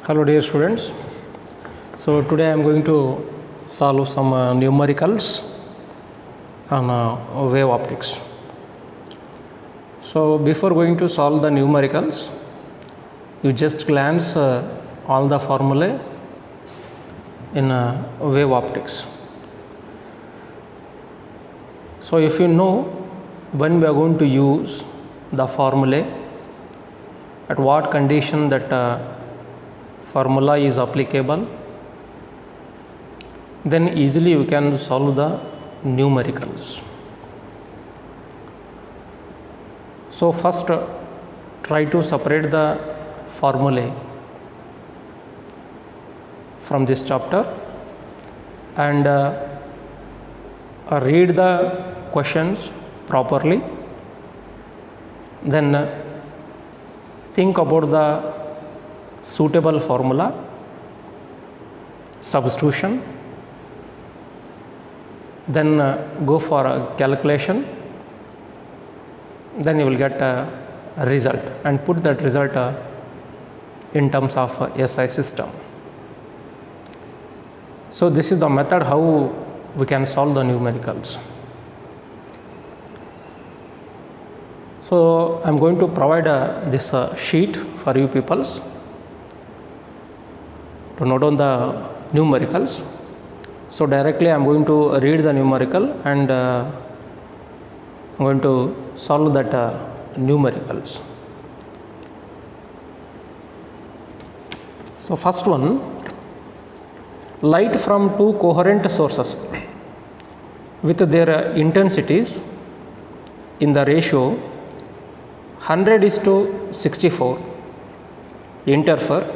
Hello dear students. So today I am going to solve some numericals on wave optics. So before going to solve the numericals, you just glance all the formulae in wave optics. So if you know when we are going to use the formulae, at what condition that formula is applicable, then easily you can solve the numericals. So first try to separate the formulae from this chapter and read the questions properly, then think about the suitable formula, substitution, then go for a calculation, then you will get a result and put that result in terms of SI system. So this is the method how we can solve the numericals. So I am going to provide this sheet for you peoples to note down the numericals. So directly I am going to read the numerical and I am going to solve that numericals. So first one, light from two coherent sources with their intensities in the ratio 100:64 interfere.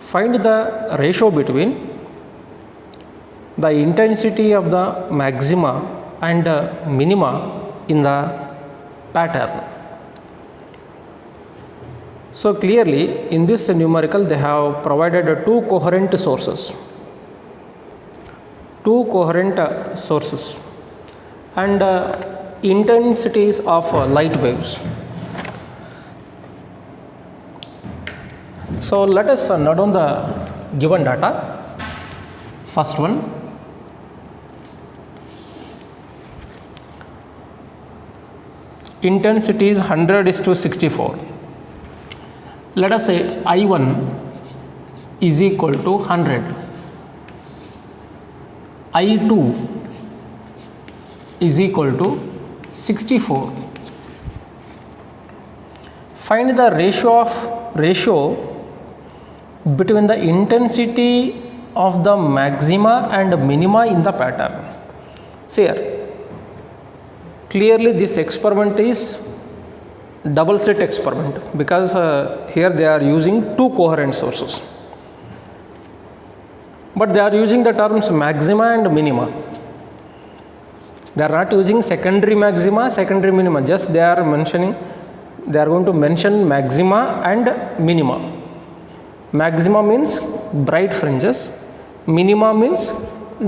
Find the ratio between the intensity of the maxima and minima in the pattern. So clearly in this numerical they have provided two coherent sources and intensities of light waves. So let us note down the given data. First one, intensity is 100:64. Let us say I1 is equal to 100, I2 is equal to 64. Find the ratio between the intensity of the maxima and minima in the pattern. See here, clearly this experiment is double slit experiment because here they are using two coherent sources, but they are using the terms maxima and minima. They are not using secondary maxima, secondary minima, just they are going to mention maxima and minima. Maxima means bright fringes, minima means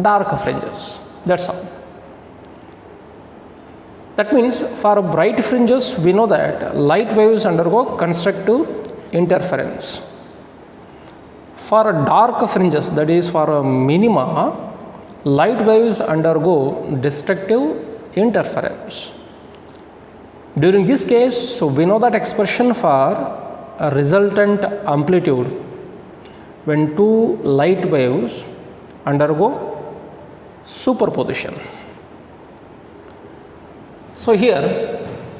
dark fringes, that's all. That means for bright fringes we know that light waves undergo constructive interference. For dark fringes, that is for minima, light waves undergo destructive interference. During this case, so we know that expression for a resultant amplitude when two light waves undergo superposition. So here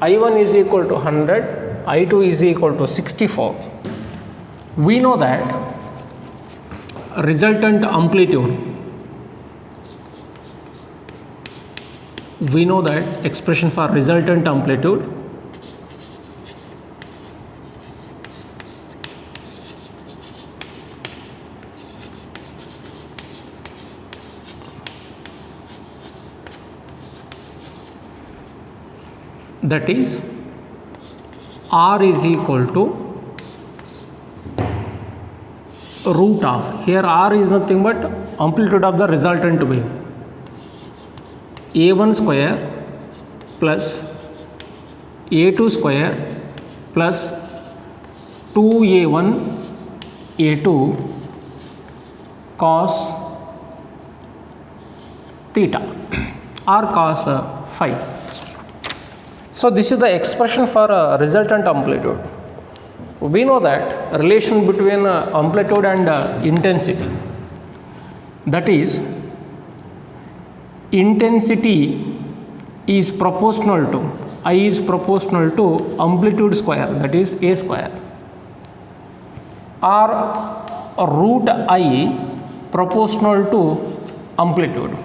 I1 is equal to 100, I2 is equal to 64. We know that resultant amplitude, we know that expression for resultant amplitude that is R is equal to root of, here R is nothing but amplitude of the resultant wave, A1 square plus A2 square plus 2A1 A2 cos theta or cos phi. So this is the expression for resultant amplitude. We know that relation between amplitude and intensity, that is intensity is proportional to, I is proportional to amplitude square, that is A square, or root I proportional to amplitude,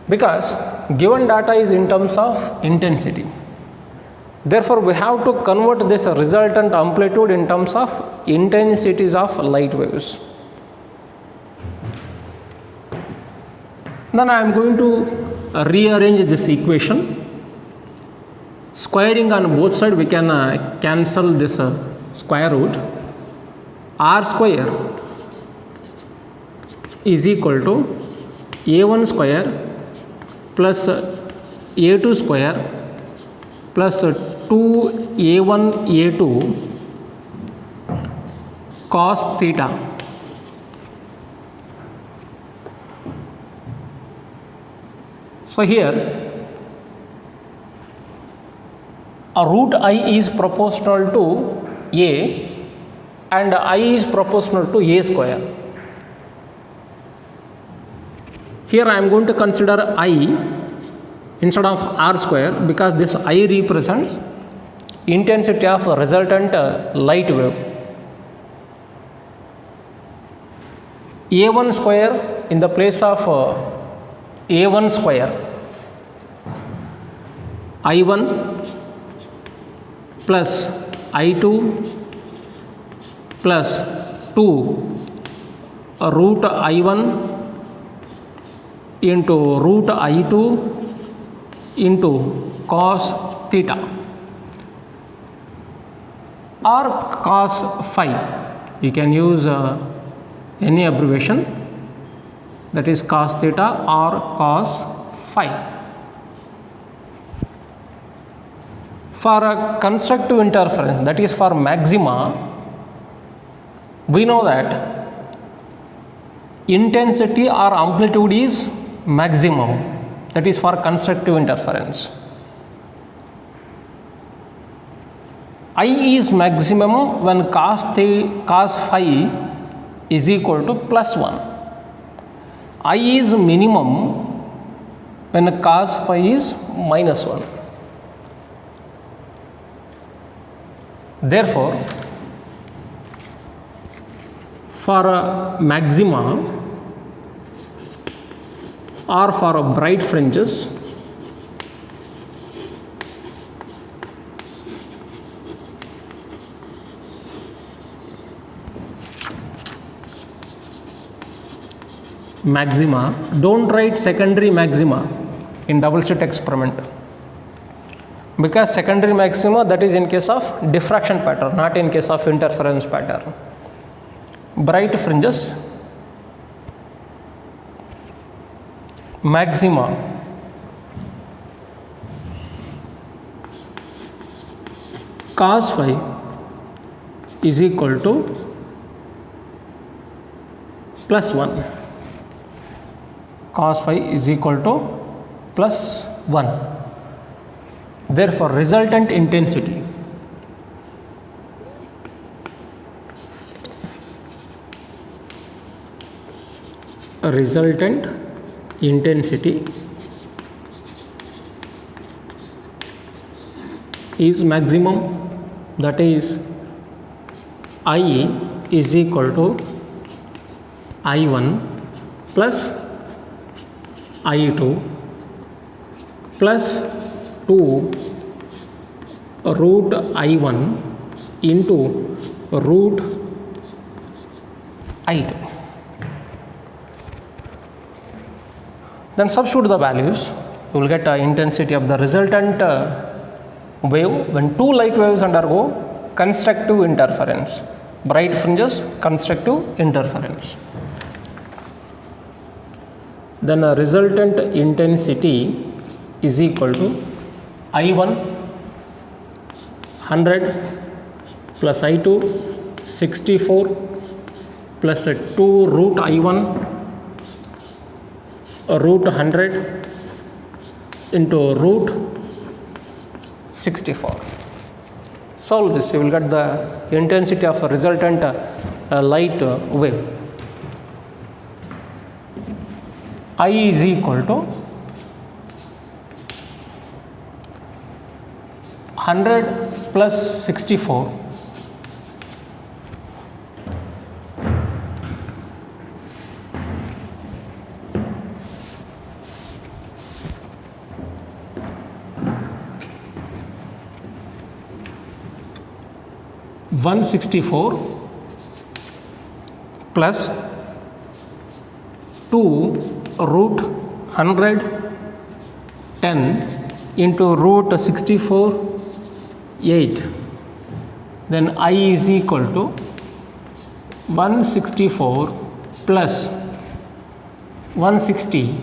because given data is in terms of intensity. Therefore, we have to convert this resultant amplitude in terms of intensities of light waves. Then I am going to rearrange this equation. Squaring on both sides, we can cancel this square root. R square is equal to A1 square plus A2 square plus 2A1 A2 cos theta So here a root I is proportional to A and I is proportional to A square. Here I am going to consider I instead of R square because this I represents intensity of resultant light wave. A1 square in the place of A1 square, I1 plus I2 plus 2 root I1 into root I2 into cos theta or cos phi. You can use any abbreviation, that is cos theta or cos phi. For a constructive interference, that is for maxima, we know that intensity or amplitude is maximum, that is for constructive interference. I is maximum when cos phi is equal to plus 1. I is minimum when cos phi is minus 1. Therefore, for a maxima or for a bright fringes, maxima, don't write secondary maxima in double slit experiment, because secondary maxima, that is in case of diffraction pattern, not in case of interference pattern. Bright fringes, maxima cos phi is equal to plus 1. Cos phi is equal to plus 1. Therefore, resultant intensity is maximum, that is I is equal to I1 plus I2 plus 2 root I1 into root I2. Then substitute the values, you will get intensity of the resultant wave when two light waves undergo constructive interference. Bright fringes, constructive interference. Then a resultant intensity is equal to I1 100 plus I2 64 plus 2 root I1 root 100 into root 64. Solve this, you will get the intensity of a resultant light wave. I is equal to 100 plus 64 164 plus 2 root 110 into root 64 8, then I is equal to 164 plus 160,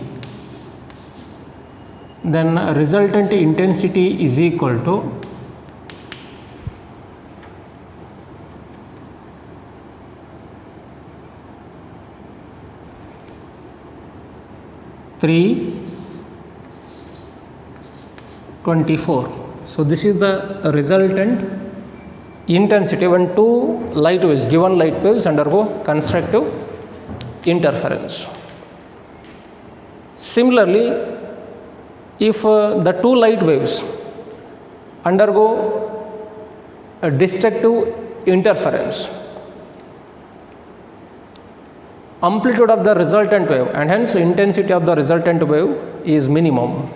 then resultant intensity is equal to 324. So this is the resultant intensity when two light waves, given light waves, undergo constructive interference. Similarly, if the two light waves undergo a destructive interference, amplitude of the resultant wave and hence intensity of the resultant wave is minimum.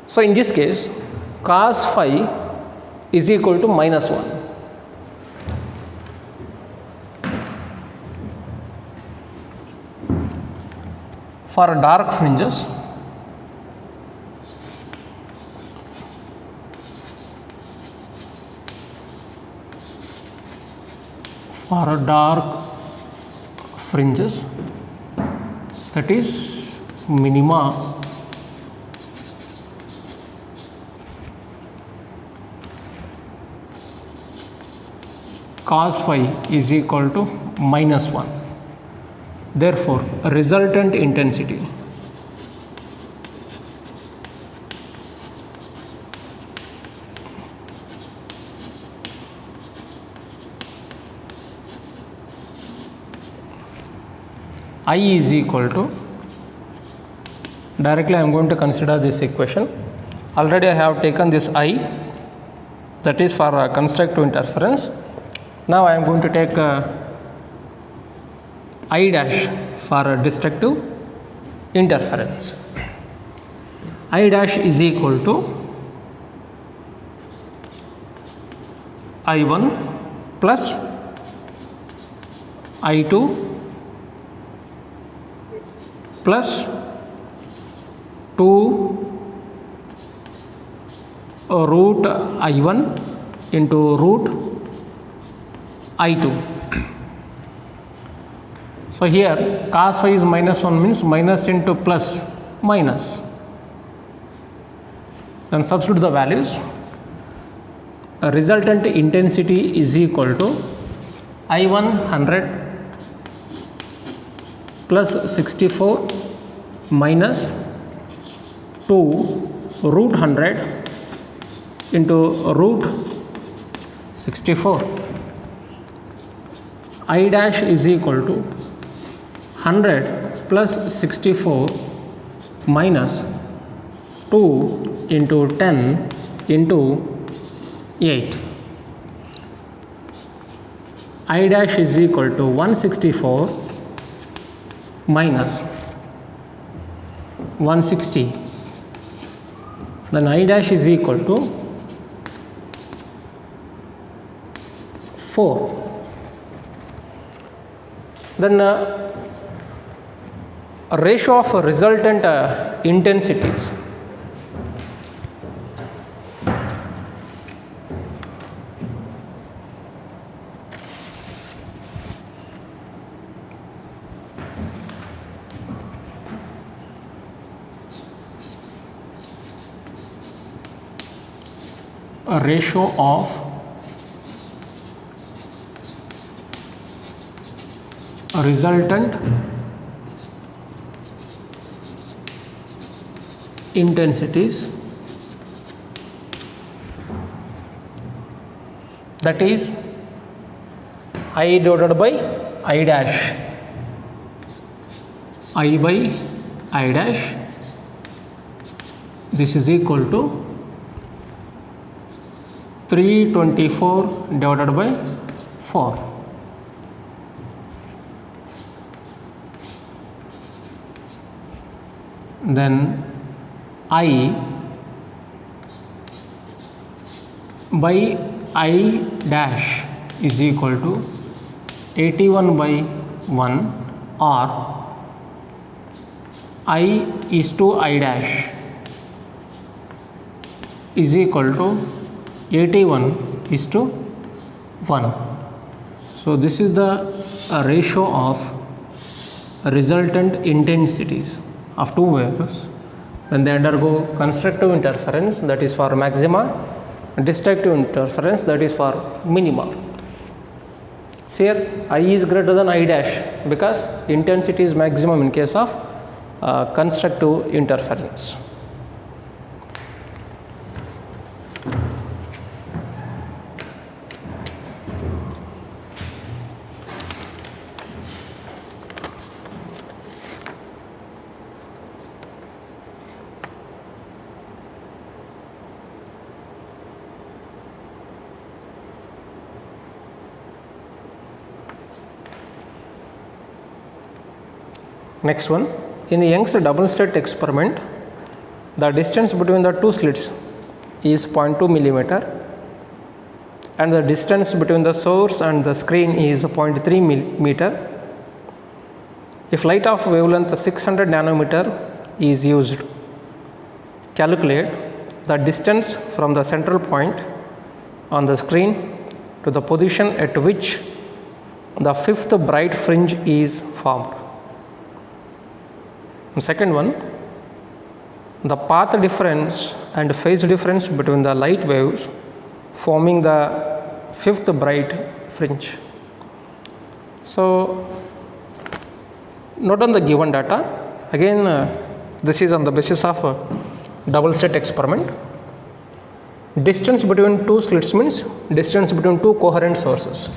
So in this case, cos phi is equal to minus 1. For dark fringes, that is minima cos phi is equal to minus 1. Therefore, resultant intensity I is equal to, directly I am going to consider this equation. Already I have taken this I, that is for constructive interference. Now I am going to take I dash for destructive interference. I dash is equal to I1 plus I2 plus 2 root I1 into root I2. So here cos phi is minus 1 means minus into plus minus. Then substitute the values. Resultant intensity is equal to I1 100 plus 64 minus 2 root 100 into root 64. I dash is equal to 100 plus 64 minus 2 into 10 into 8. I dash is equal to 164 minus 160. Then I dash is equal to 4. Then ratio of resultant intensities. A ratio of resultant intensities, that is I divided by I dash, I by I dash, this is equal to 324 divided by 4. Then I by I dash is equal to 81 by 1, or I is to I dash is equal to 81 is to 1. So this is the ratio of resultant intensities of two waves when they undergo constructive interference, that is for maxima, destructive interference, that is for minima. So here I is greater than I dash because intensity is maximum in case of constructive interference. Next one, in Young's double slit experiment, the distance between the two slits is 0.2 millimeter and the distance between the source and the screen is 0.3 millimeter. If light of wavelength 600 nanometer is used, calculate the distance from the central point on the screen to the position at which the fifth bright fringe is formed. The second one, the path difference and phase difference between the light waves forming the fifth bright fringe. So note on the given data, again this is on the basis of double slit experiment. Distance between two slits means distance between two coherent sources.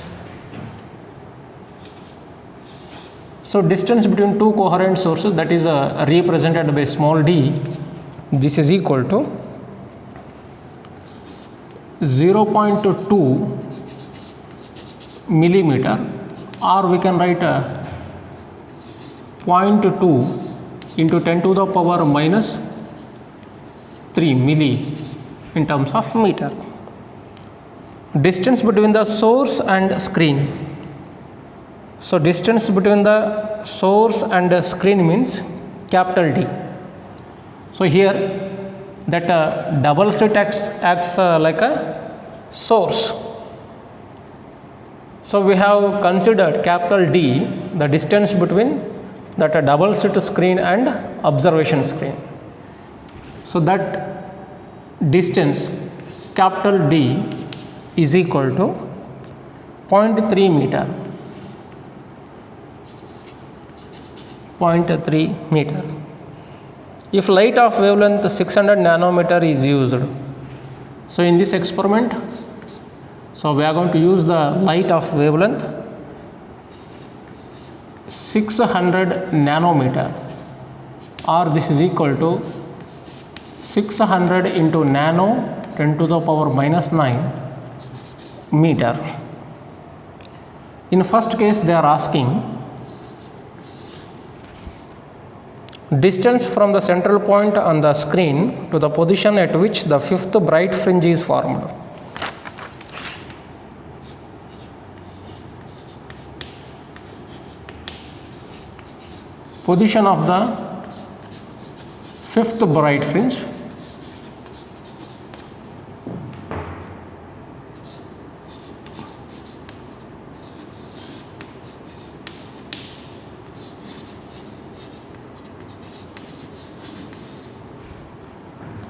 So distance between two coherent sources, that is represented by small d, this is equal to 0.2 millimeter, or we can write 0.2 into 10 to the power minus 3 milli in terms of meter. Distance between the source and screen. So distance between the source and the screen means capital D. So here that double slit acts like a source. So we have considered capital D, the distance between that double slit screen and observation screen. So that distance capital D is equal to 0.3 meter. 0.3 meter. If light of wavelength 600 nanometer is used, so in this experiment, so we are going to use the light of wavelength 600 nanometer, or this is equal to 600 into nano 10 to the power minus 9 meter. In first case they are asking distance from the central point on the screen to the position at which the fifth bright fringe is formed. Position of the fifth bright fringe.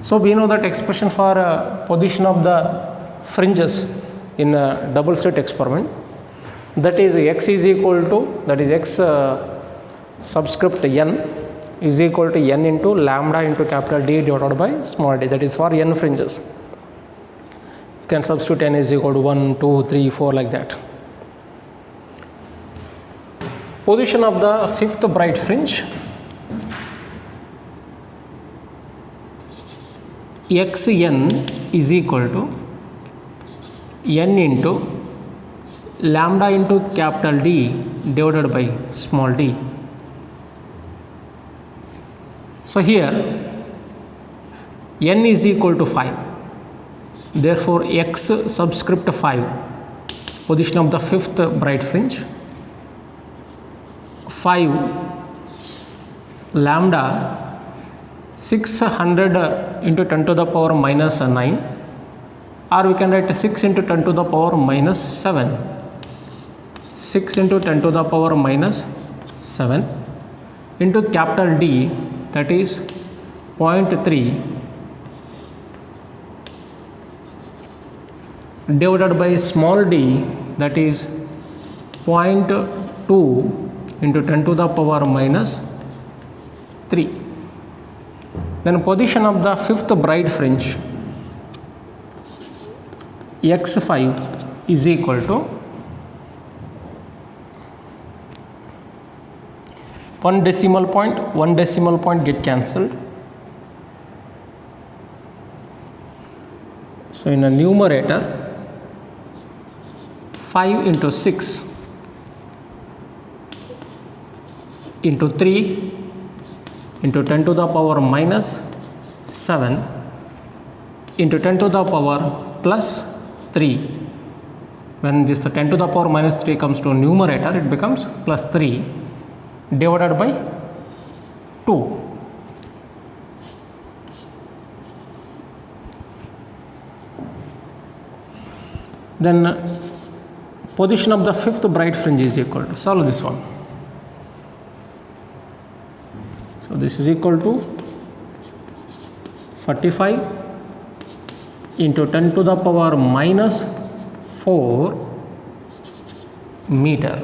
So we know that expression for position of the fringes in a double slit experiment. that is x is equal to, that is x subscript n is equal to n into lambda into capital D divided by small d, that is for n fringes. You can substitute n is equal to 1, 2, 3, 4 like that. Position of the fifth bright fringe, xn is equal to n into lambda into capital D divided by small d. So here n is equal to 5, therefore x subscript 5, position of the fifth bright fringe, 5 lambda 600 into 10 to the power minus 9, or we can write 6 into 10 to the power minus 7, 6 into 10 to the power minus 7 into capital D, that is 0.3 divided by small d, that is 0.2 into 10 to the power minus 3. Then position of the fifth bright fringe, x5 is equal to 1 decimal point get cancelled. So in a numerator, 5 into 6 into 3 into 10 to the power minus 7 into 10 to the power plus 3. When this 10 to the power minus 3 comes to numerator, it becomes plus 3 divided by 2. Then position of the fifth bright fringe is equal to, solve this one. So this is equal to 45 into 10 to the power minus 4 meter.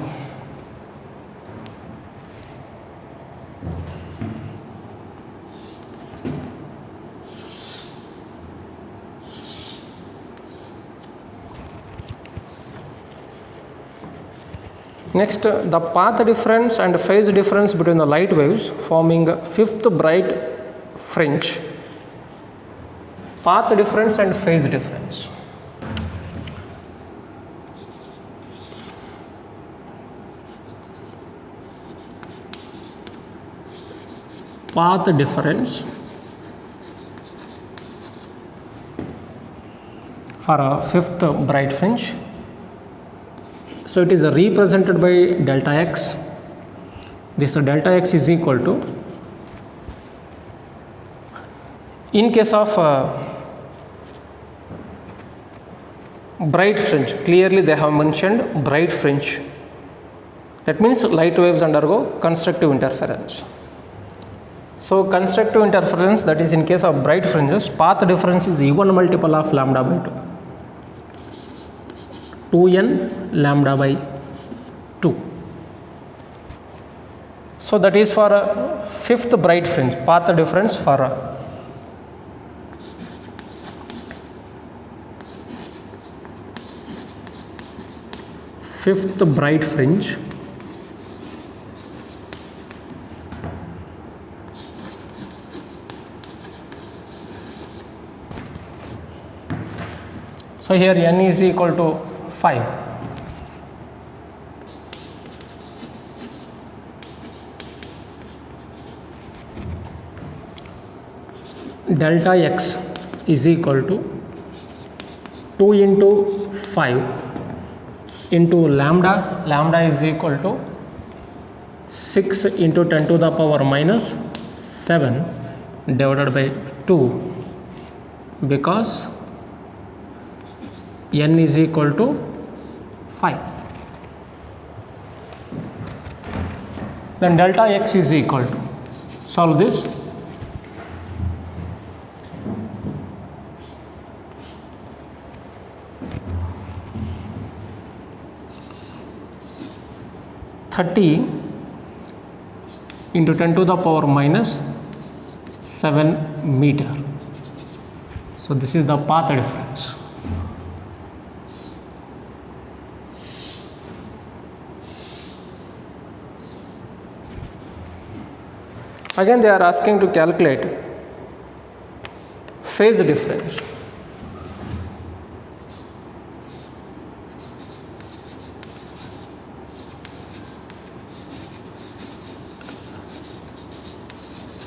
Next, the path difference and phase difference between the light waves forming fifth bright fringe. Path difference and phase difference. Path difference for a fifth bright fringe. So it is represented by delta x. This delta x is equal to, in case of bright fringe, clearly they have mentioned bright fringe. That means light waves undergo constructive interference. So constructive interference, that is in case of bright fringes, path difference is even multiple of lambda by 2. 2n lambda by 2. So that is for a fifth bright fringe, path difference for a fifth bright fringe. So here n is equal to 5. Delta x is equal to 2 into 5 into lambda. Lambda is equal to 6 into 10 to the power minus 7 divided by 2, because n is equal to 5. Then delta x is equal to, solve this. 30 into 10 to the power minus 7 meter. So this is the path difference. Again they are asking to calculate phase difference.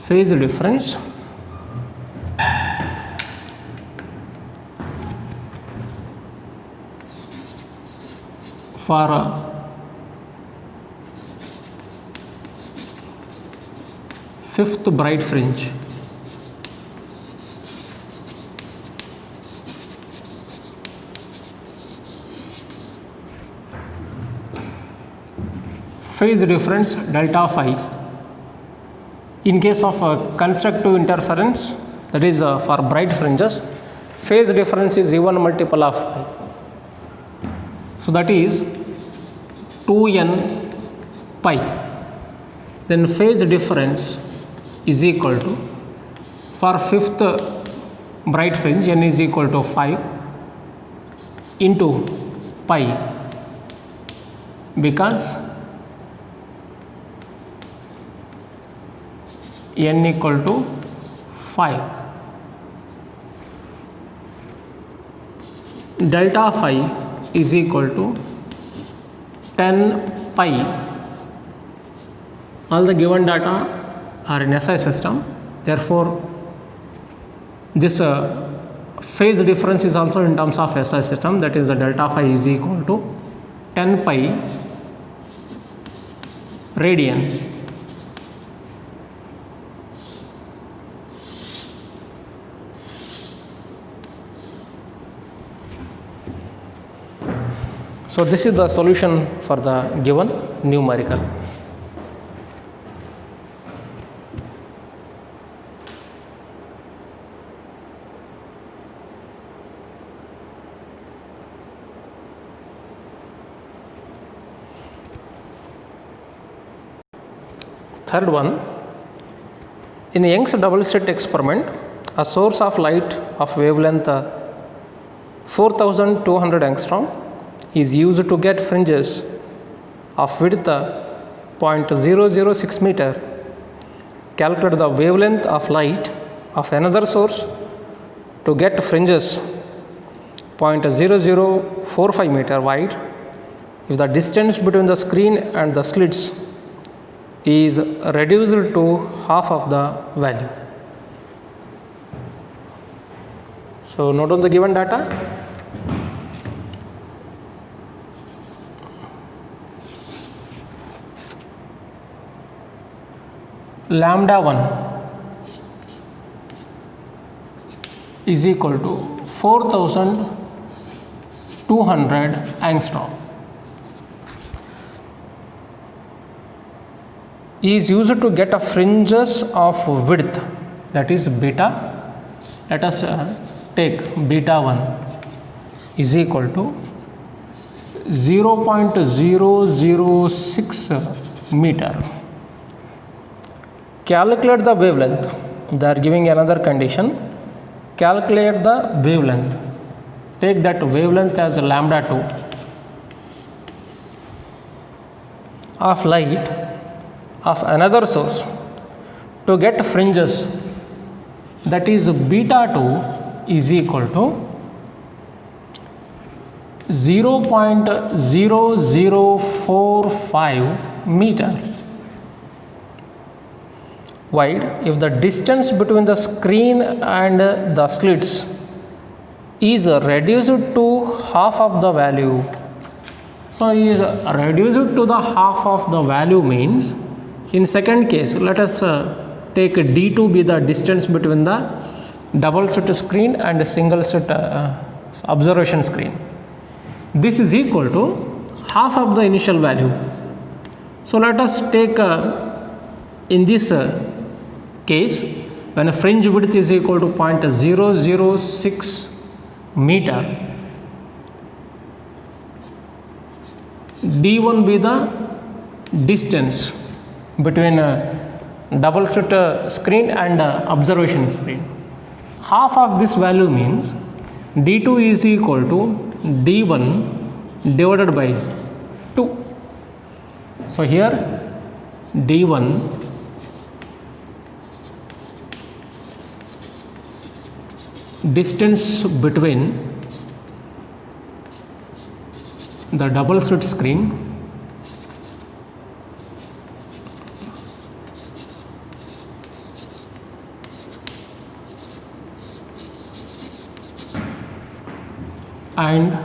Phase difference for fifth bright fringe. Phase difference delta phi. In case of constructive interference, that is for bright fringes, phase difference is even multiple of phi. So that is 2n pi. Then phase difference is equal to, for fifth bright fringe, n is equal to 5 into pi, because n equal to 5. Delta phi is equal to 10 pi. All the given data are in SI system. Therefore, this phase difference is also in terms of SI system. That is, the delta phi is equal to 10 pi radians. So this is the solution for the given numerical. Third one, in Young's double slit experiment, a source of light of wavelength 4200 angstrom is used to get fringes of width 0.006 meter. Calculate the wavelength of light of another source to get fringes 0.0045 meter wide if the distance between the screen and the slits is reduced to half of the value. So note on the given data. Lambda 1 is equal to 4200 angstrom is used to get a fringes of width, that is beta. Let us take beta 1 is equal to 0.006 meter. Calculate the wavelength. They are giving another condition. Calculate the wavelength. Take that wavelength as lambda 2 of light of another source to get fringes, that is beta 2 is equal to 0.0045 meter wide if the distance between the screen and the slits is reduced to half of the value. So is reduced to the half of the value means, in second case, let us take D2 be the distance between the double slit screen and single slit observation screen. This is equal to half of the initial value. So let us take in this case, when a fringe width is equal to 0.006 meter, D1 be the distance between double slit screen and observation screen. Half of this value means d2 is equal to d1 divided by 2. So here d1 distance between the double slit screen and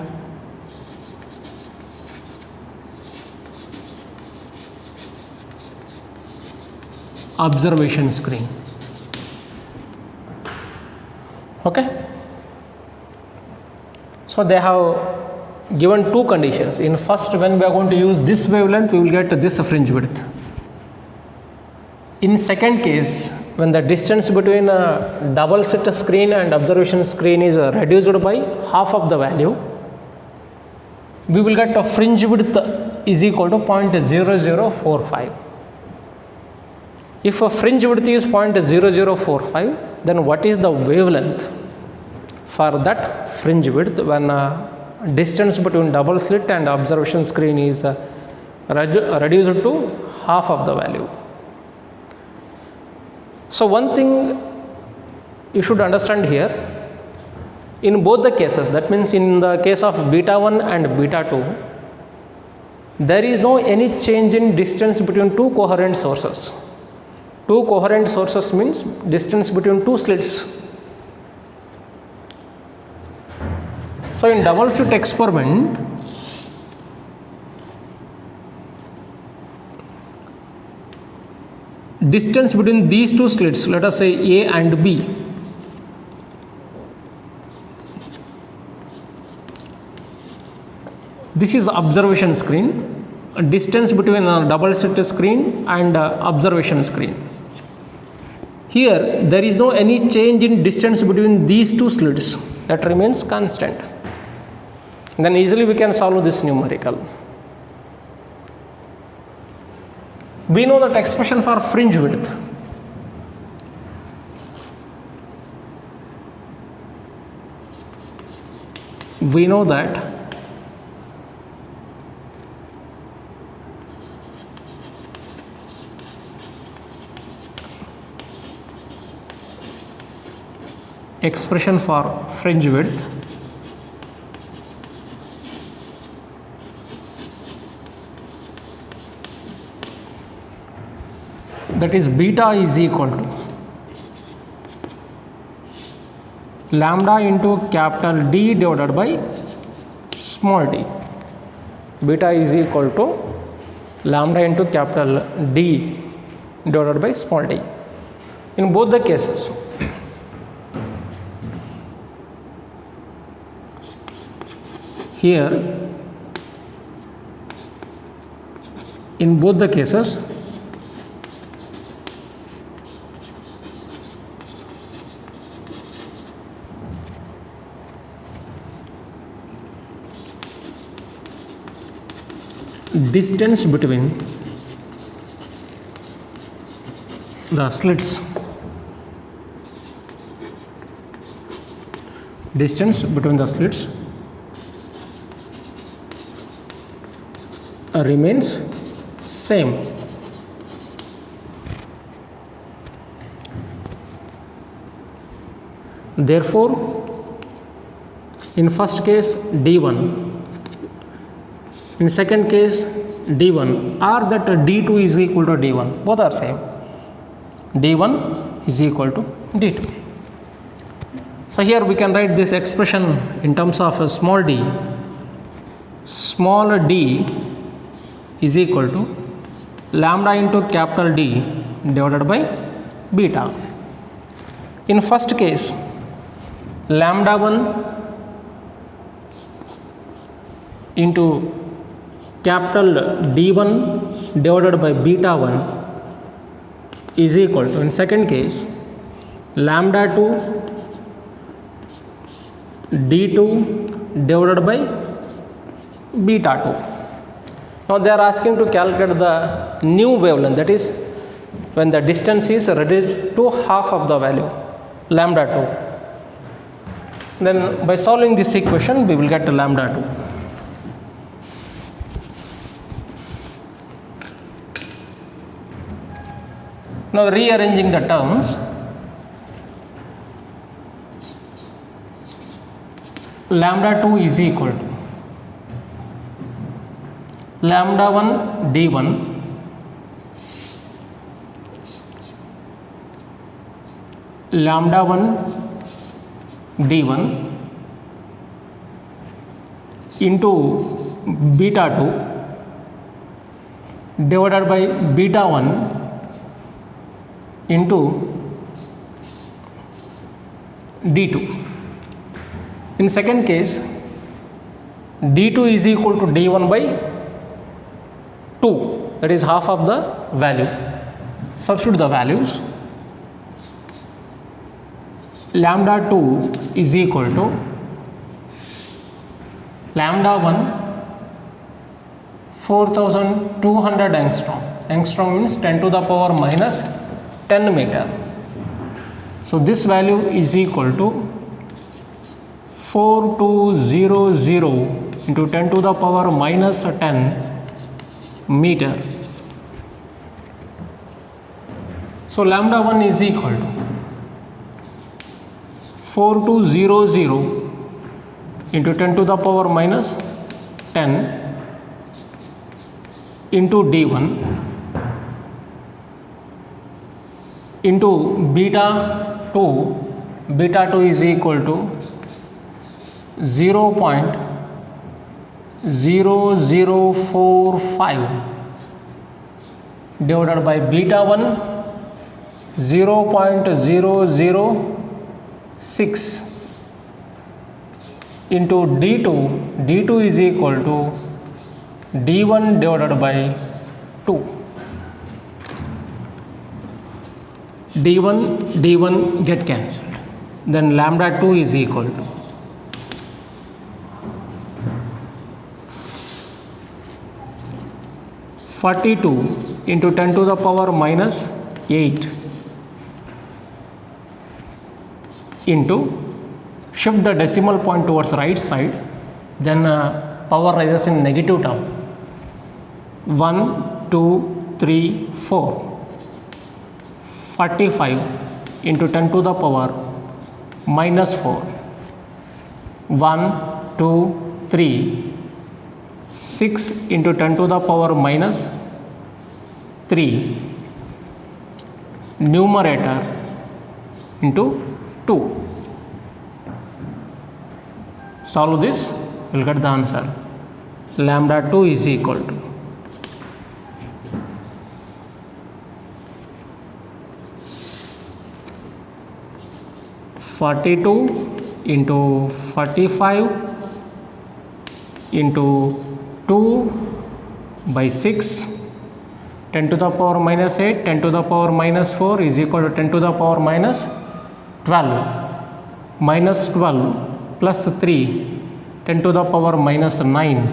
observation screen. Okay, so they have given two conditions. In first, when we are going to use this wavelength, we will get this fringe width. In second case, when the distance between a double slit screen and observation screen is reduced by half of the value, we will get a fringe width is equal to 0.0045. If a fringe width is 0.0045, then what is the wavelength for that fringe width when distance between double slit and observation screen is reduced to half of the value? So one thing you should understand here, in both the cases, that means in the case of beta 1 and beta 2, there is no any change in distance between two coherent sources. Two coherent sources means distance between two slits. So in double slit experiment, distance between these two slits, let us say A and B, this is observation screen, distance between a double slit screen and observation screen. Here there is no any change in distance between these two slits, that remains constant. Then easily we can solve this numerical. We know that expression for fringe width. We know that expression for fringe width that is beta is equal to lambda into capital D divided by small d. Beta is equal to lambda into capital D divided by small d. In both the cases, here in both the cases distance between the slits, distance between the slits remains same. Therefore, in first case D1, in second case D1, or that D2 is equal to D1, both are same. D1 is equal to D2. So here we can write this expression in terms of a small d. Small d is equal to lambda into capital D divided by beta. In first case, lambda 1 into capital D1 divided by beta 1 is equal to, in second case, lambda 2 D2 divided by beta 2. Now they are asking to calculate the new wavelength, that is when the distance is reduced to half of the value lambda 2. Then by solving this equation we will get lambda 2. Now rearranging the terms, lambda 2 is equal to lambda 1 d1 lambda 1 d1 into beta 2 divided by beta 1 into d2. In second case, d2 is equal to d1 by 2, that is half of the value. Substitute the values. Lambda 2 is equal to lambda 1 4200 angstrom. Angstrom means 10 to the power minus 10 meter. So this value is equal to 4200 into 10 to the power minus 10 meter. So lambda 1 is equal to 4200 into 10 to the power minus 10 into d1 into beta 2 is equal to 0.0045 divided by beta 1 0.006 into d2 is equal to d1 divided by 2. d1 get cancelled, then lambda 2 is equal to 42 into 10 to the power minus 8 into, shift the decimal point towards right side, then power rises in negative term, 1 2 3 4, 45 into 10 to the power minus 4, 1 2 3, 6 into 10 to the power minus 3, numerator into 2. Solve this, we will get the answer. Lambda 2 is equal to 42 into 45 into 2 by 6, 10 to the power minus 8, 10 to the power minus 4 is equal to 10 to the power minus 12, minus 12 plus 3, 10 to the power minus 9.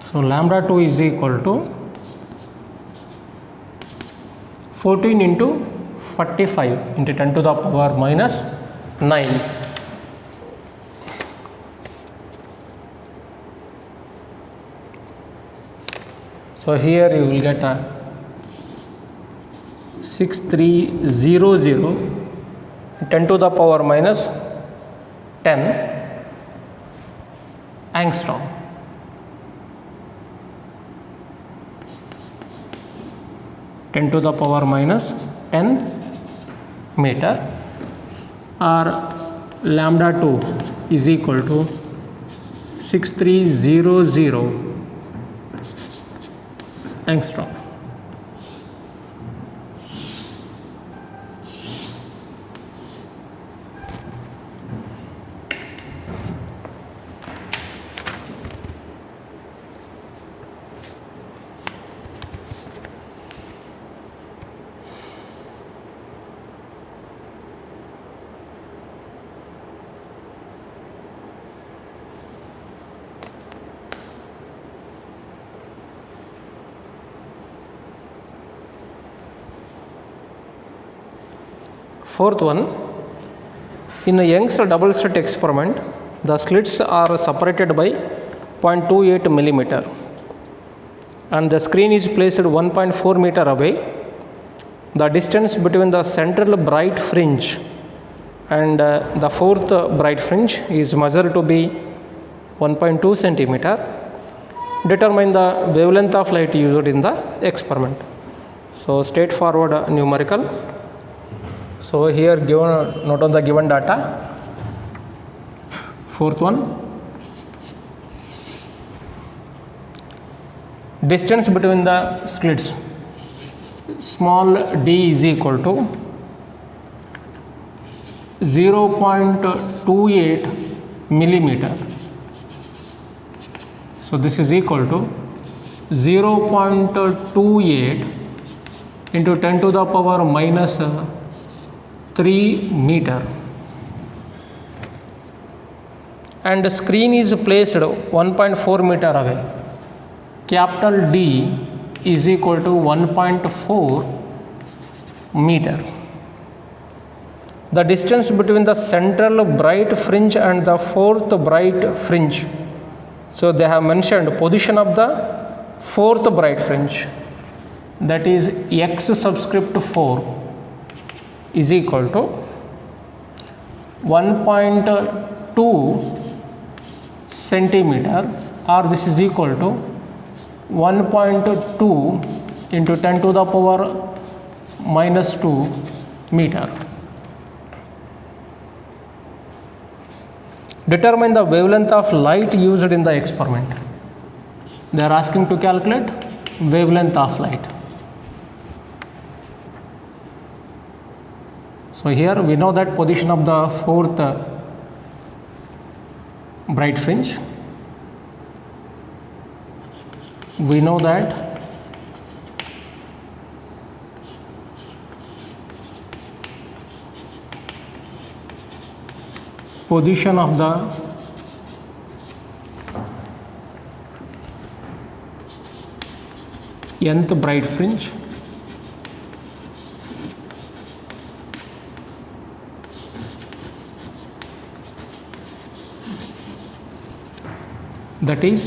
So lambda 2 is equal to 14 into 45 into 10 to the power minus 9. So here you will get a 6300 10 to the power minus 10 angstrom. Ten to the power minus 10 meter, or lambda 2 is equal to 6300 angstrom. Fourth one, in a Young's double slit experiment, the slits are separated by 0.28 millimeter and the screen is placed 1.4 meter away. The distance between the central bright fringe and the fourth bright fringe is measured to be 1.2 centimeter. Determine the wavelength of light used in the experiment. So straightforward numerical. So here given, note on the given data. Fourth one, distance between the slits, small d is equal to 0.28 millimeter. So this is equal to 0.28 into 10 to the power minus 3 meter. And the screen is placed 1.4 meter away. Capital D is equal to 1.4 meter. The distance between the central bright fringe and the fourth bright fringe. So they have mentioned position of the fourth bright fringe, that is x subscript 4 is equal to 1.2 centimeter, or this is equal to 1.2 into 10 to the power minus 2 meter. Determine the wavelength of light used in the experiment. They are asking to calculate wavelength of light. So here we know that position of the fourth bright fringe. We know that position of the nth bright fringe that is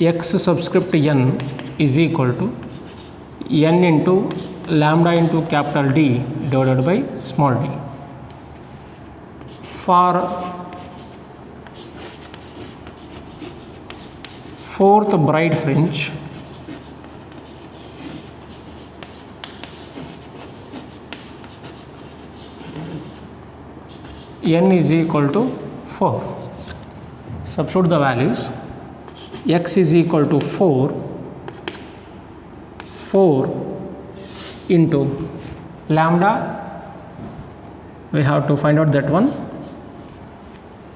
x subscript n is equal to n into lambda into capital D divided by small d. For fourth bright fringe, n is equal to 4. Substitute the values. X is equal to 4 into lambda, we have to find out that one,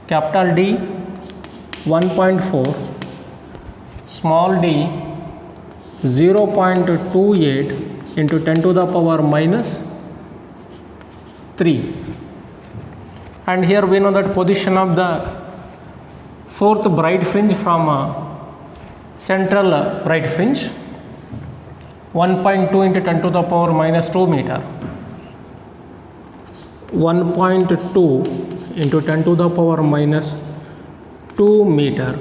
capital D 1.4, small d 0.28 into 10 to the power minus 3. And here we know that position of the fourth bright fringe from central bright fringe 1.2 into 10 to the power minus 2 meter. 1.2 into 10 to the power minus 2 meter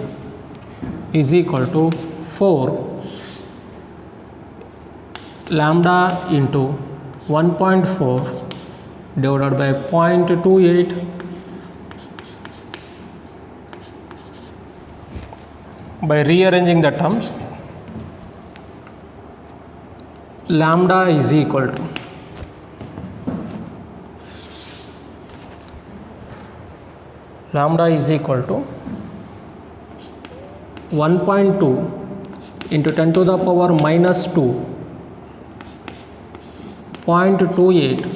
is equal to 4 lambda into 1.4 divided by 0.28 by rearranging the terms. Lambda is equal to lambda is equal to 1.2 into 10 to the power minus 2, 0.28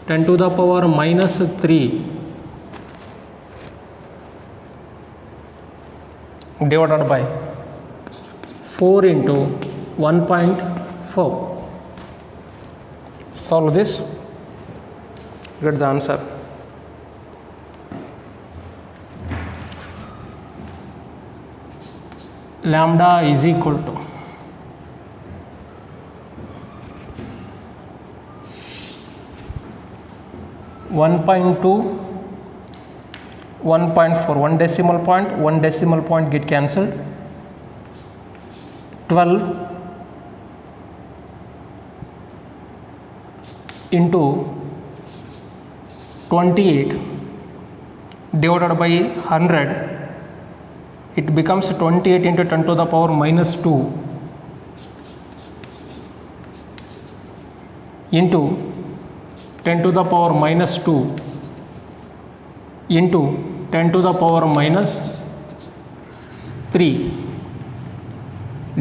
10 to the power minus 3 divided by 4 into 1.4. Solve this, get the answer. Lambda is equal to 1.2, 1.4, one decimal point get cancelled, 12 into 28 divided by 100, it becomes 28 into 10 to the power minus 2 into 10 to the power minus 2 into 10 to the power minus 3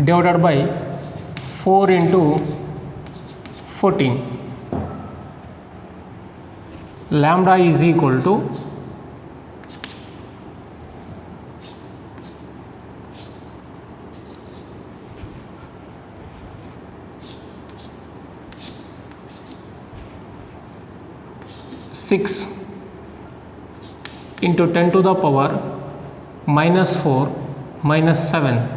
divided by 4 into 14. Lambda is equal to 6 into 10 to the power minus 4 minus 7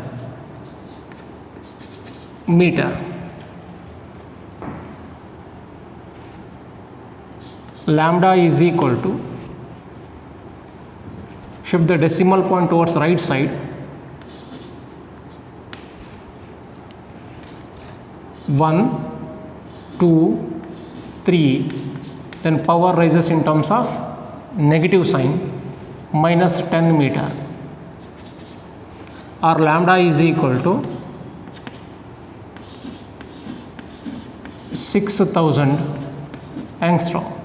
meter. Lambda is equal to, shift the decimal point towards right side, 1, 2, 3, then power rises in terms of negative sign, minus 10 meter, or lambda is equal to 6000 angstrom.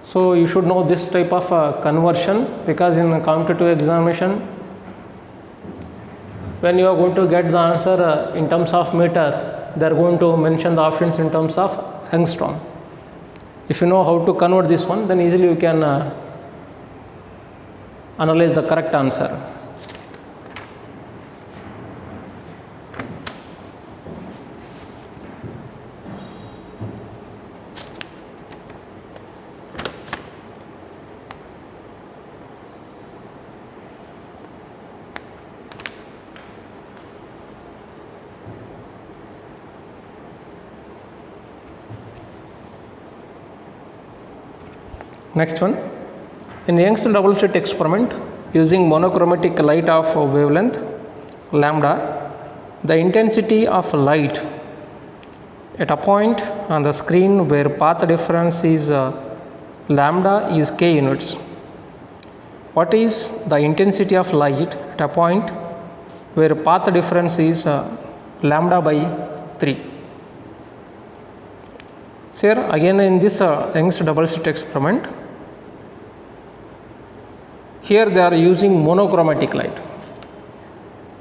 So you should know this type of conversion, because in a competitive examination, when you are going to get the answer in terms of meter, they are going to mention the options in terms of angstrom. If you know how to convert this one, then easily you can analyze the correct answer. Next one, in Young's double slit experiment using monochromatic light of wavelength lambda, the intensity of light at a point on the screen where path difference is lambda is k units. What is the intensity of light at a point where path difference is lambda by 3? So here again in this Young's double slit experiment, here they are using monochromatic light.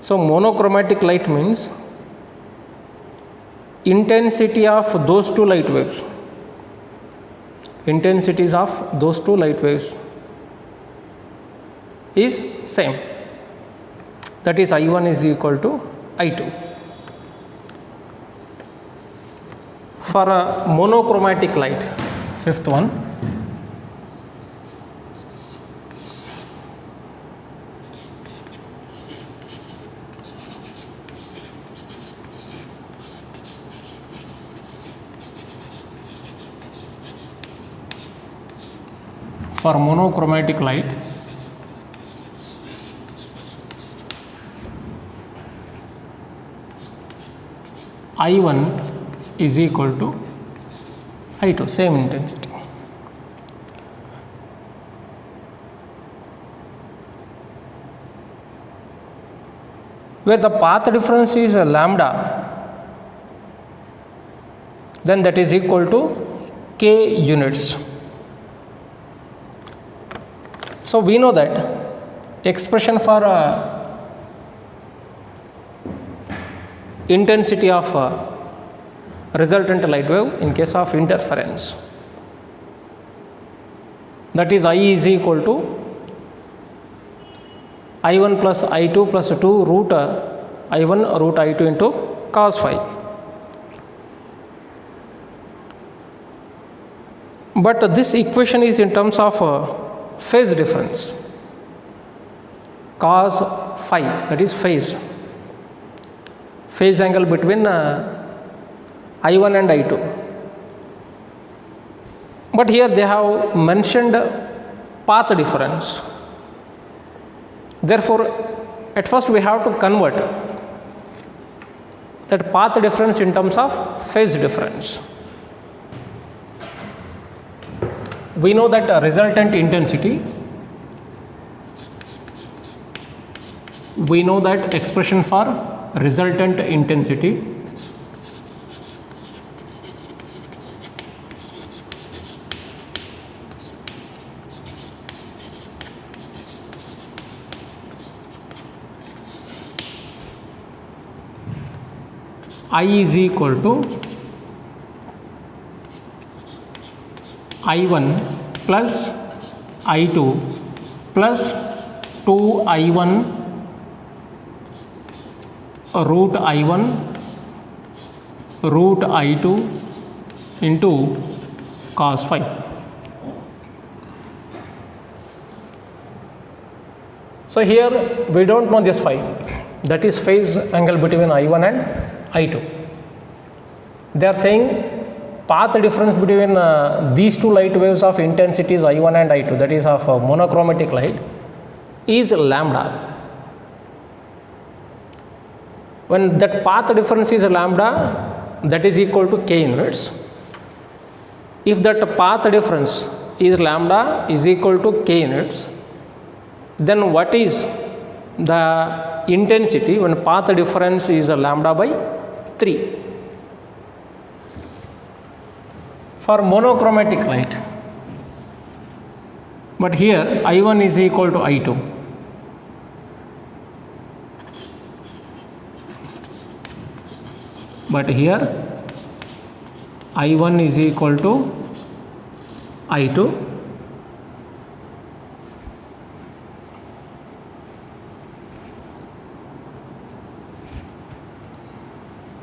So monochromatic light means intensity of those two light waves, intensities of those two light waves is same, that is I1 is equal to I2. For a monochromatic light, fifth one, for monochromatic light, I1 is equal to I2, same intensity. Where the path difference is lambda, then that is equal to k units. So we know that expression for intensity of resultant light wave in case of interference, that is I is equal to I1 plus I2 plus 2 root I1 root I2 into cos phi. But this equation is in terms of phase difference. Cos phi, that is phase angle between I1 and I2. But here they have mentioned path difference. Therefore, at first we have to convert that path difference in terms of phase difference. We know that resultant intensity, we know that expression for resultant intensity I is equal to I1 plus I2 plus 2I1 root I1 root I2 into cos phi. So here we don't know this phi, that is phase angle between I1 and I2. They are saying path difference between these two light waves of intensities I1 and I2, that is of monochromatic light, is lambda. When that path difference is lambda, that is equal to k inverse. If that path difference is lambda is equal to k inverse, then what is the intensity when path difference is lambda by 3? For monochromatic light, but here I1 is equal to I2. But here I1 is equal to I2.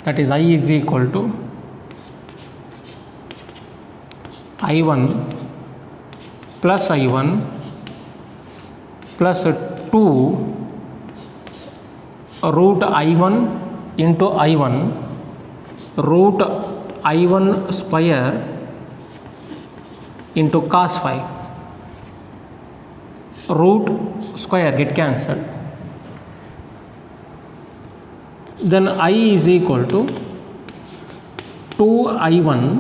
That is I is equal to I1 plus I1 plus 2 root I1 into I1 root I1 square into cos phi. Root square get cancelled. Then I is equal to 2I1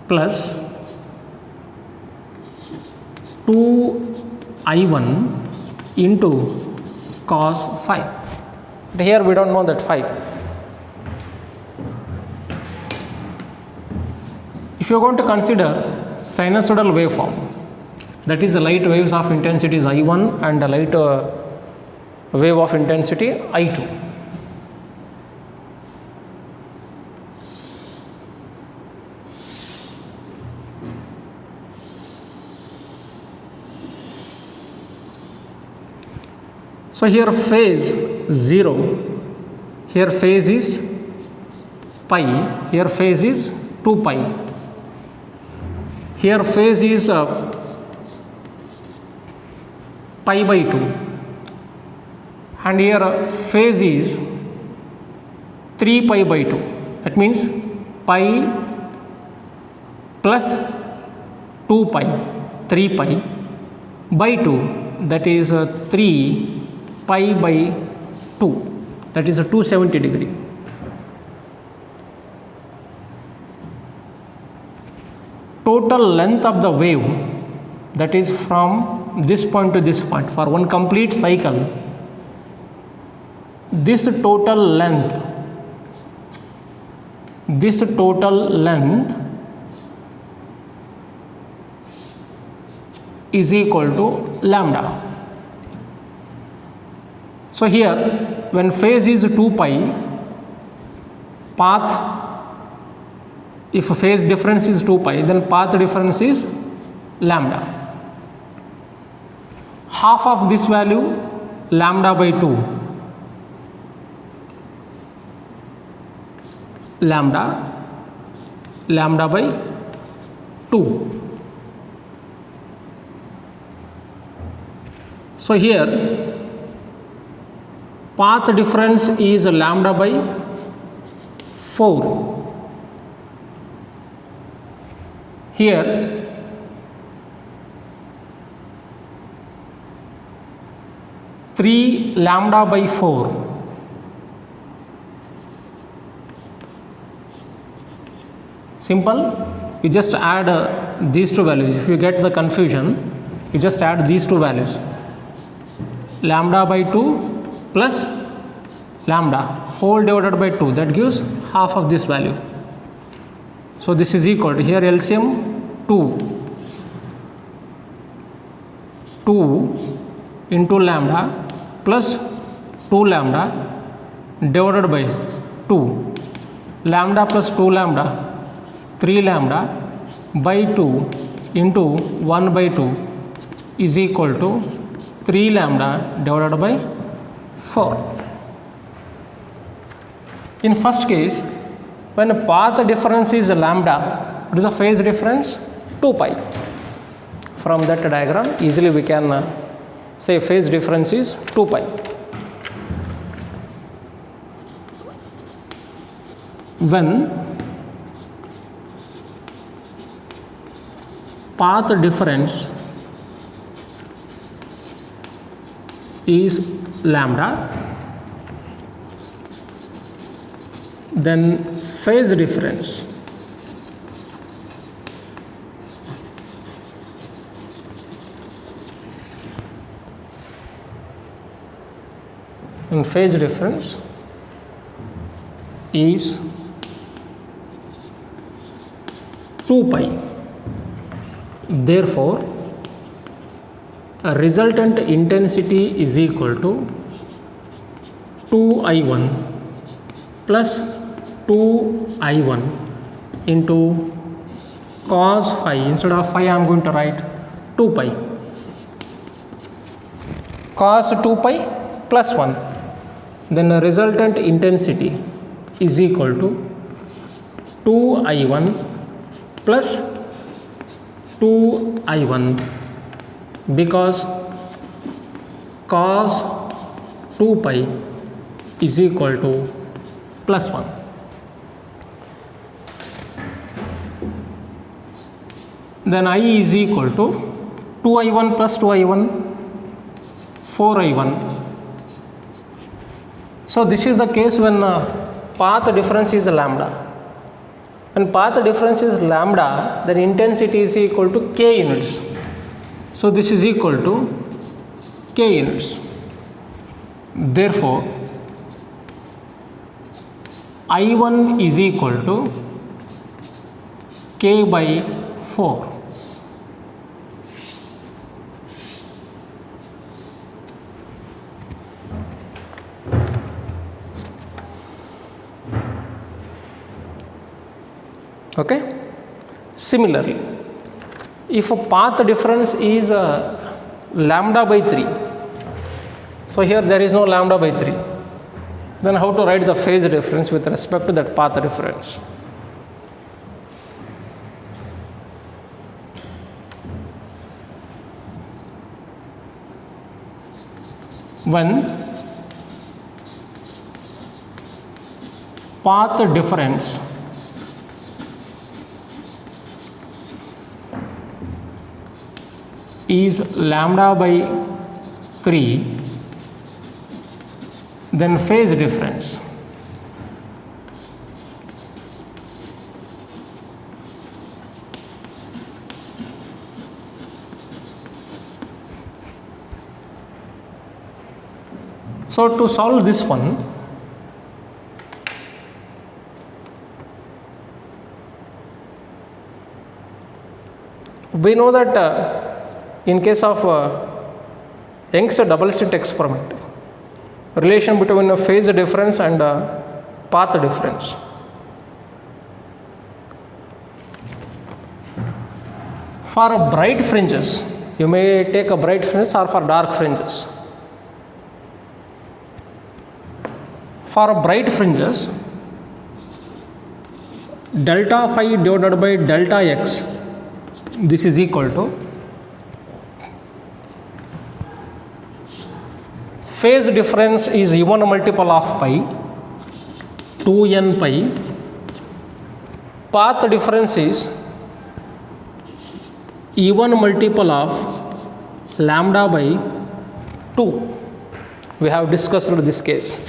plus 2I1 into cos phi. But here we don't know that phi. If you are going to consider sinusoidal waveform, that is the light waves of intensities I1 and the light wave of intensity I2. So here phase 0, here phase is pi, here phase is 2 pi, here phase is pi by 2, and here phase is 3 pi by 2. That means pi plus 2 pi, 3 pi by 2, that is 3 pi by 2, that is a 270 degree. Total length of the wave, that is from this point to this point, for one complete cycle, this total length is equal to lambda. So here when phase is 2 pi, path, if phase difference is 2 pi, then path difference is lambda. Half of this value, lambda by 2, lambda by 2. So here path difference is lambda by 4. Here three lambda by 4. Simple. You just add these two values. If you get the confusion, you just add these two values. Lambda by 2 plus lambda whole divided by 2. That gives half of this value. So this is equal to, here LCM 2 into lambda plus 2 lambda divided by 2. Lambda plus 2 lambda, 3 lambda by 2 into 1 by 2 is equal to 3 lambda divided by 4. In first case, when path difference is lambda, what is the phase difference? 2 pi. From that diagram, easily we can say phase difference is 2 pi. When path difference is lambda, then phase difference is 2 pi. Therefore, a resultant intensity is equal to 2I1 plus 2I1 into cos phi. Instead of phi, I am going to write 2 pi. Cos 2 pi plus 1. Then the resultant intensity is equal to 2I1 plus 2I1, because cos 2 pi is equal to plus 1. Then I is equal to 2I1 plus 2I1, 4I1. So this is the case when path difference is lambda. When path difference is lambda, then intensity is equal to k units. So this is equal to k units. Therefore, I1 is equal to k by 4. Okay. Similarly, if a path difference is lambda by 3, so here there is no lambda by 3, then how to write the phase difference with respect to that path difference? When path difference is lambda by 3, then phase difference so to solve this one, we know that in case of Young's double slit experiment, relation between a phase difference and path difference. For bright fringes, you may take a bright fringe, or for dark fringes. For bright fringes, delta phi divided by delta x, this is equal to phase difference is even multiple of pi, 2n pi. Path difference is even multiple of lambda by 2. We have discussed this case.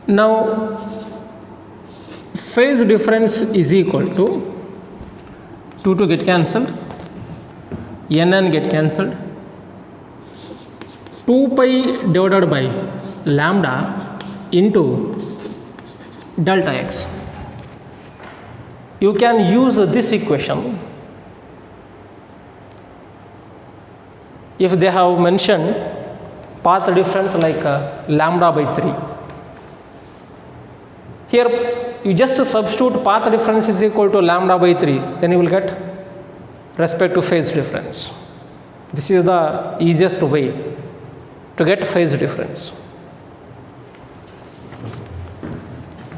Now phase difference is equal to 2 get cancelled, nn get cancelled, 2 pi divided by lambda into delta x. You can use this equation if they have mentioned path difference like lambda by 3. Here you just substitute path difference is equal to lambda by 3, then you will get respect to phase difference. This is the easiest way to get phase difference.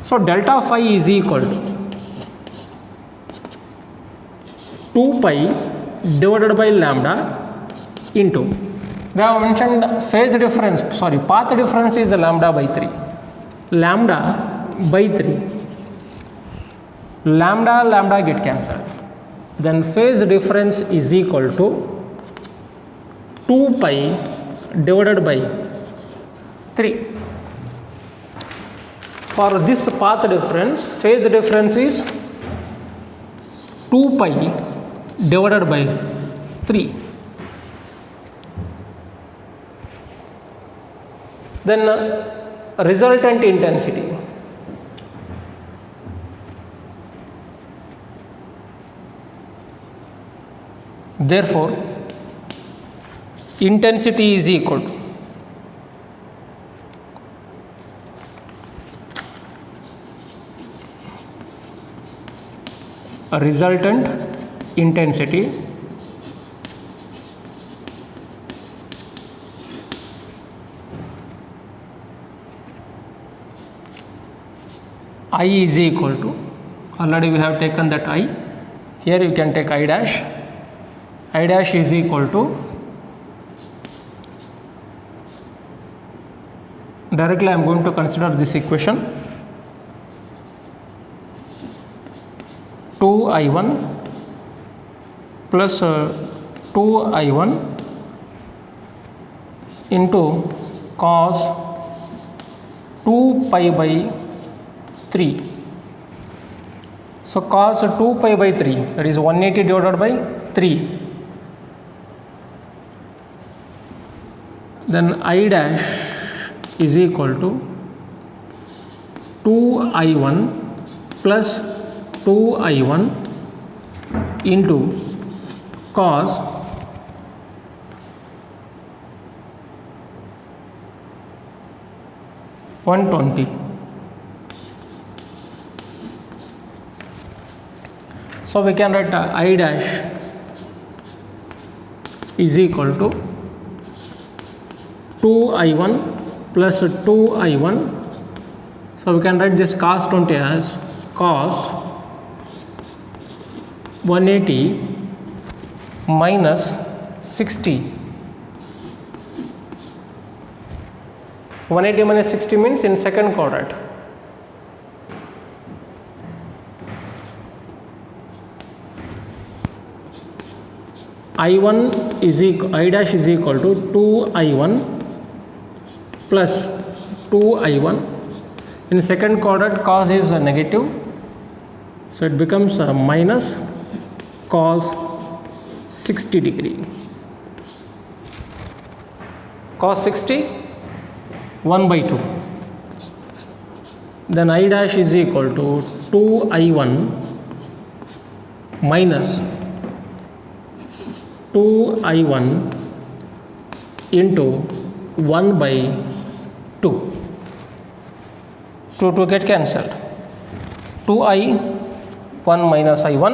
So delta phi is equal to 2 pi divided by lambda into, they have mentioned phase difference, sorry, path difference is lambda by 3. Lambda by 3, lambda get cancelled, then phase difference is equal to 2 pi divided by 3. For this path difference, phase difference is 2 pi divided by 3. Then resultant intensity. Therefore, intensity is equal to resultant intensity I is equal to, already we have taken that I, here you can take I dash is equal to, directly I am going to consider this equation, 2I1 plus 2I1 into cos 2 pi by 3. So cos 2 pi by 3, that is 180 divided by 3. Then I dash is equal to 2I1 plus 2I1 into cos 120. So we can write I dash is equal to 2I1 plus 2I1. So we can write this cos 20 as cos 180 minus 60. 180 minus 60 means in second quadrant. I1 is equal, I dash is equal to 2I1 plus 2I1. In second quadrant cos is negative, so it becomes minus cos 60 degree. Cos 60, 1 by 2. Then I dash is equal to 2I1 minus 2I1 into 1 by 2. 2 get cancelled. 2I, 1 minus I1.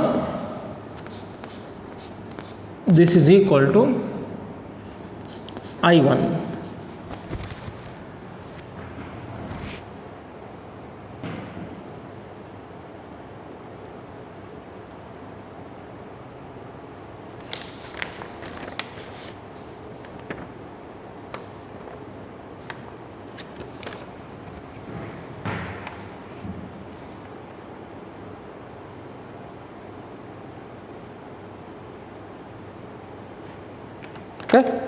This is equal to I1. Okay.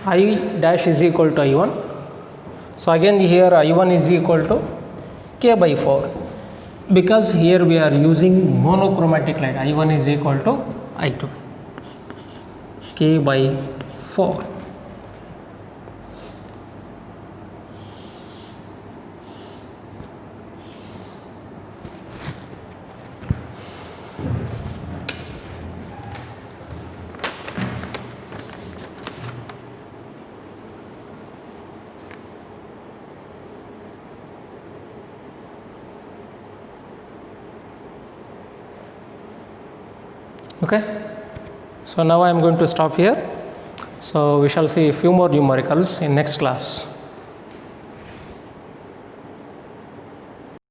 I dash is equal to I1. So again here I1 is equal to K by 4, because here we are using monochromatic light. I1 is equal to I2, K by 4. Okay, so now I am going to stop here. So we shall see a few more numericals in next class.